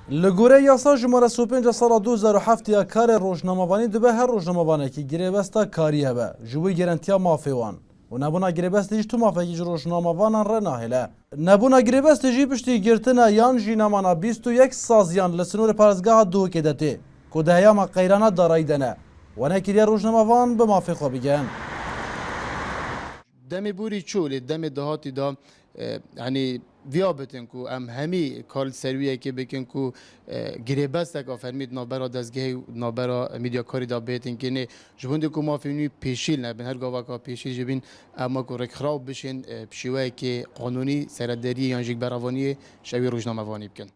لگوره یاسا جمهور سوپنج سال 2007 یا کار روزنامه‌وانی دبه هر روزنامه‌وانی که گریبستا کاری هبه جوی گرانتیا مافیوان و نبونا گریبست دیش تو مافیج روزنامه‌وانان را ناهله نبونا گریبست جی پشتی گرتنا یان جینامانا 21 سازیان لسنور پارزگاه دو کدته کدهیا ما قیرانا دارای دنه و نکریا روزنامه‌وان به مافی خو بگن دم بوری چولی دم دهاتی دا یعنی ویا بتن کو ام همی کار سرویه که بکن کو گریبست که فرمید نابرا دزگه نابرا میدیا کاری دا بیتن که نه جبوندی کو ما فیلمی پیشیل نه بن هر گاوا کا پیشیل جبین اما کو رکخراب بشین بشیوه که قانونی سرداری یانجیک براوانی شوی روزنامه وانی بکن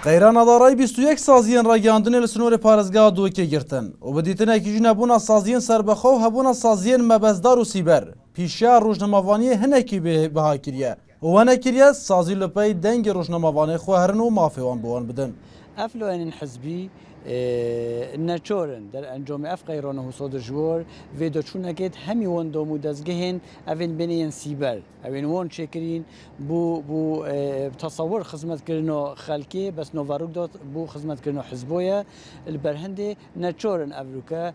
قیران دارای 21 سازیان را گاندن لسنور پارزگاه دو که گرتن و بدیتن اکیجی نبونا سازیان سربخو هبونا سازیان مبزدار و سیبر پیشیا روزنامه‌وانی هنکی به هاکریه و نکریه سازی لپی دنگ روزنامه‌وانی خو هرن و مافیوان بوان بدن افلوان حزبی نچورن در انجام افقیرانه صادر جوار و دچون اکید همی وان دامو دزگهن اول بینین سیبر اول وان چکرین بو تصور خدمت کردن خلکی بس نوواروک داد بو خدمت کردن حزبویه البرهنده نچورن افروکا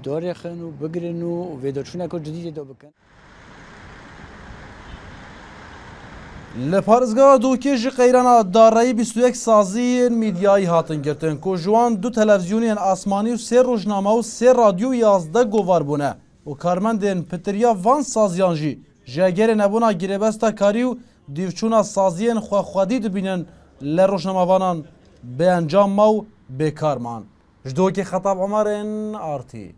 دارخن و بگرن و دچون اکو جدید دو بکن لپارزگاه دوکی جی قیران دارایی 21 سازی میدیایی هاتن گرتن که جوان دو تلویزیونی آسمانی و 3 روزنامه و 3 رادیو 11 گوار بونه و کارمندین پتریا وان سازیان جی جاگر نبونا گریبستا کاری و دیوچونا سازیان خودی دبینن لروزنامه وانان به انجام مو به کارمان جدوکی خطاب عمرین آرتی